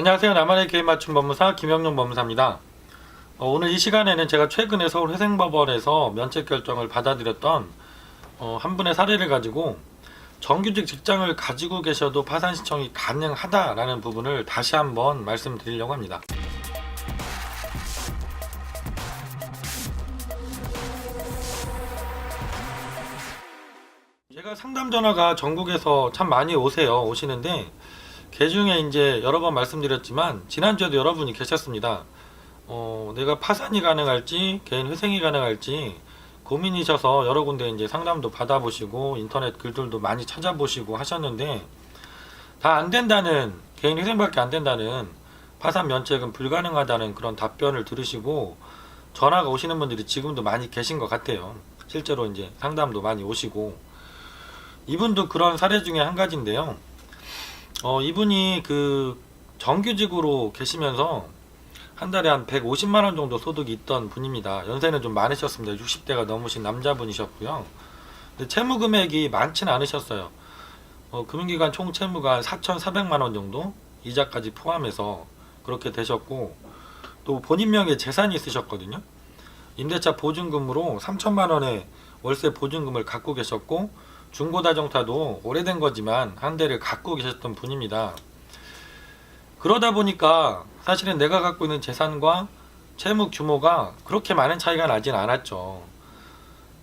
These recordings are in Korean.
안녕하세요. 나만의 개인 맞춤 법무사 김영용 법무사입니다. 오늘 이 시간에는 제가 최근에 서울회생법원에서 면책 결정을 받아들였던 한 분의 사례를 가지고 정규직 직장을 가지고 계셔도 파산 신청이 가능하다라는 부분을 다시 한번 말씀드리려고 합니다. 제가 상담 전화가 전국에서 참 많이 오시는데 그 중에 이제 여러 번 말씀드렸지만 지난주에도 여러분이 계셨습니다. 내가 파산이 가능할지 개인 회생이 가능할지 고민이셔서 여러 군데 이제 상담도 받아보시고 인터넷 글들도 많이 찾아보시고 하셨는데 다 안 된다는, 개인 회생밖에 안 된다는, 파산 면책은 불가능하다는 그런 답변을 들으시고 전화가 오시는 분들이 지금도 많이 계신 것 같아요. 실제로 이제 상담도 많이 오시고 이분도 그런 사례 중에 한 가지인데요. 이분이 그 정규직으로 계시면서 한 달에 한 150만원 정도 소득이 있던 분입니다. 연세는 좀 많으셨습니다. 60대가 넘으신 남자분이셨고요. 근데 채무 금액이 많지는 않으셨어요. 금융기관 총 채무가 한 4,400만원 정도, 이자까지 포함해서 그렇게 되셨고, 또 본인 명의 재산이 있으셨거든요. 임대차 보증금으로 3천만원의 월세 보증금을 갖고 계셨고, 중고다정타도 오래된 거지만 한 대를 갖고 계셨던 분입니다. 그러다 보니까 사실은 내가 갖고 있는 재산과 채무 규모가 그렇게 많은 차이가 나진 않았죠.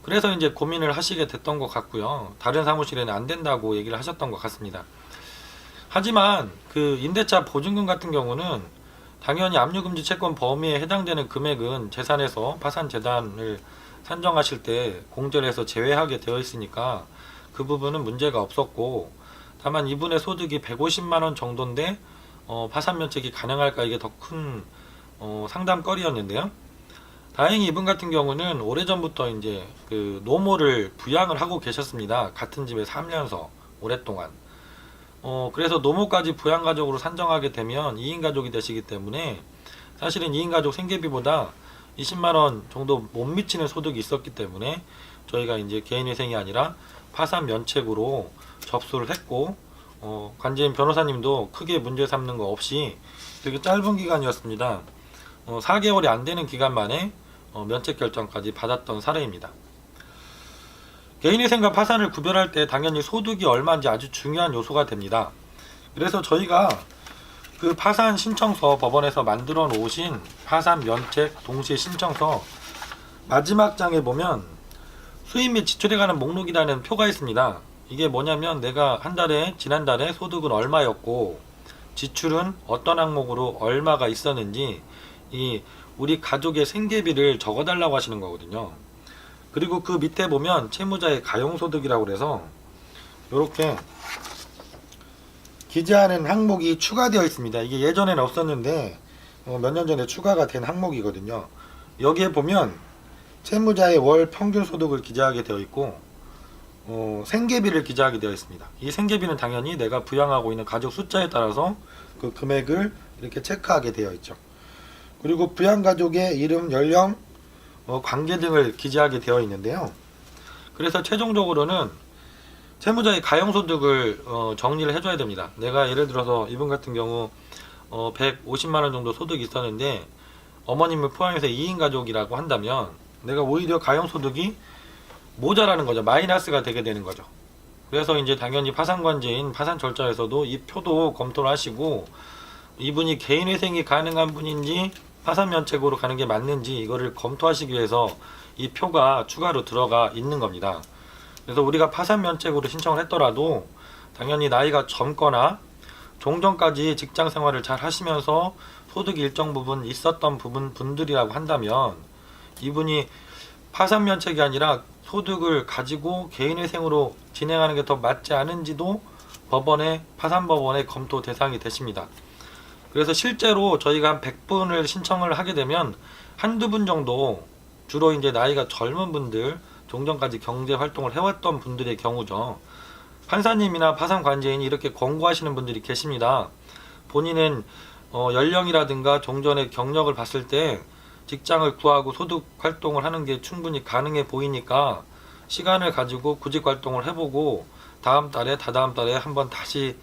그래서 이제 고민을 하시게 됐던 것 같고요. 다른 사무실에는 안 된다고 얘기를 하셨던 것 같습니다. 하지만 그 임대차 보증금 같은 경우는 당연히 압류금지 채권 범위에 해당되는 금액은 재산에서 파산재단을 산정하실 때 공제를 해서 제외하게 되어 있으니까 그 부분은 문제가 없었고, 다만 이분의 소득이 150만원 정도인데 파산 면책이 가능할까, 이게 더 큰 상담거리였는데요. 다행히 이분 같은 경우는 오래전부터 이제 그 노모를 부양을 하고 계셨습니다. 같은 집에 살면서 오랫동안. 그래서 노모까지 부양가족으로 산정하게 되면 2인 가족이 되시기 때문에 사실은 2인 가족 생계비보다 20만원 정도 못 미치는 소득이 있었기 때문에 저희가 이제 개인회생이 아니라 파산 면책으로 접수를 했고, 관제인 변호사님도 크게 문제 삼는 거 없이 되게 짧은 기간이었습니다. 4개월이 안 되는 기간 만에 면책 결정까지 받았던 사례입니다. 개인회생과 파산을 구별할 때 당연히 소득이 얼마인지 아주 중요한 요소가 됩니다. 그래서 저희가 그 파산 신청서, 법원에서 만들어 놓으신 파산 면책 동시 신청서 마지막 장에 보면 수입 및 지출에 관한 목록이라는 표가 있습니다. 이게 뭐냐면 내가 지난달에 소득은 얼마였고 지출은 어떤 항목으로 얼마가 있었는지 우리 가족의 생계비를 적어달라고 하시는 거거든요. 그리고 그 밑에 보면 채무자의 가용소득이라고 그래서 이렇게 기재하는 항목이 추가되어 있습니다. 이게 예전에는 없었는데 몇 년 전에 추가가 된 항목이거든요. 여기에 보면 채무자의 월 평균 소득을 기재하게 되어 있고 생계비를 기재하게 되어 있습니다. 이 생계비는 당연히 내가 부양하고 있는 가족 숫자에 따라서 그 금액을 이렇게 체크하게 되어 있죠. 그리고 부양가족의 이름, 연령, 관계 등을 기재하게 되어 있는데요. 그래서 최종적으로는 채무자의 가용소득을 정리를 해줘야 됩니다. 내가 예를 들어서 이분 같은 경우 150만원 정도 소득이 있었는데 어머님을 포함해서 2인 가족이라고 한다면 내가 오히려 가용소득이 모자라는 거죠. 마이너스가 되게 되는 거죠. 그래서 이제 당연히 파산관제인 파산 절차에서도 이 표도 검토를 하시고 이분이 개인회생이 가능한 분인지 파산면책으로 가는 게 맞는지 이거를 검토하시기 위해서 이 표가 추가로 들어가 있는 겁니다. 그래서 우리가 파산면책으로 신청을 했더라도 당연히 나이가 젊거나 종전까지 직장생활을 잘 하시면서 소득이 일정 부분 있었던 분들이라고 한다면 이분이 파산면책이 아니라 소득을 가지고 개인회생으로 진행하는 게 더 맞지 않은지도 파산법원의 검토 대상이 되십니다. 그래서 실제로 저희가 한 100분을 신청을 하게 되면 한두 분 정도, 주로 이제 나이가 젊은 분들, 종전까지 경제활동을 해왔던 분들의 경우죠. 판사님이나 파산관제인이 이렇게 권고하시는 분들이 계십니다. 본인은 연령이라든가 종전의 경력을 봤을 때 직장을 구하고 소득 활동을 하는 게 충분히 가능해 보이니까 시간을 가지고 구직 활동을 해보고 다음 달에 한번 다시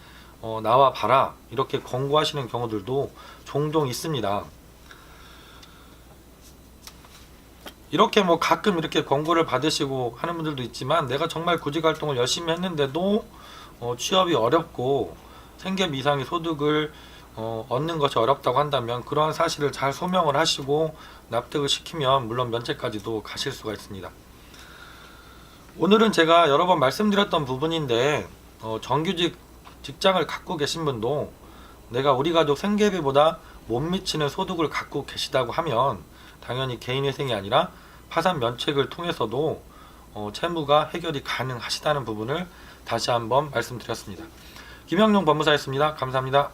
나와 봐라 이렇게 권고하시는 경우들도 종종 있습니다. 이렇게 뭐 가끔 이렇게 권고를 받으시고 하는 분들도 있지만, 내가 정말 구직 활동을 열심히 했는데도 취업이 어렵고 생계 이상의 소득을 얻는 것이 어렵다고 한다면, 그러한 사실을 잘 소명을 하시고 납득을 시키면 물론 면책까지도 가실 수가 있습니다. 오늘은 제가 여러 번 말씀드렸던 부분인데, 정규직 직장을 갖고 계신 분도 내가 우리 가족 생계비보다 못 미치는 소득을 갖고 계시다고 하면 당연히 개인회생이 아니라 파산 면책을 통해서도 채무가 해결이 가능하시다는 부분을 다시 한번 말씀드렸습니다. 김영룡 법무사였습니다. 감사합니다.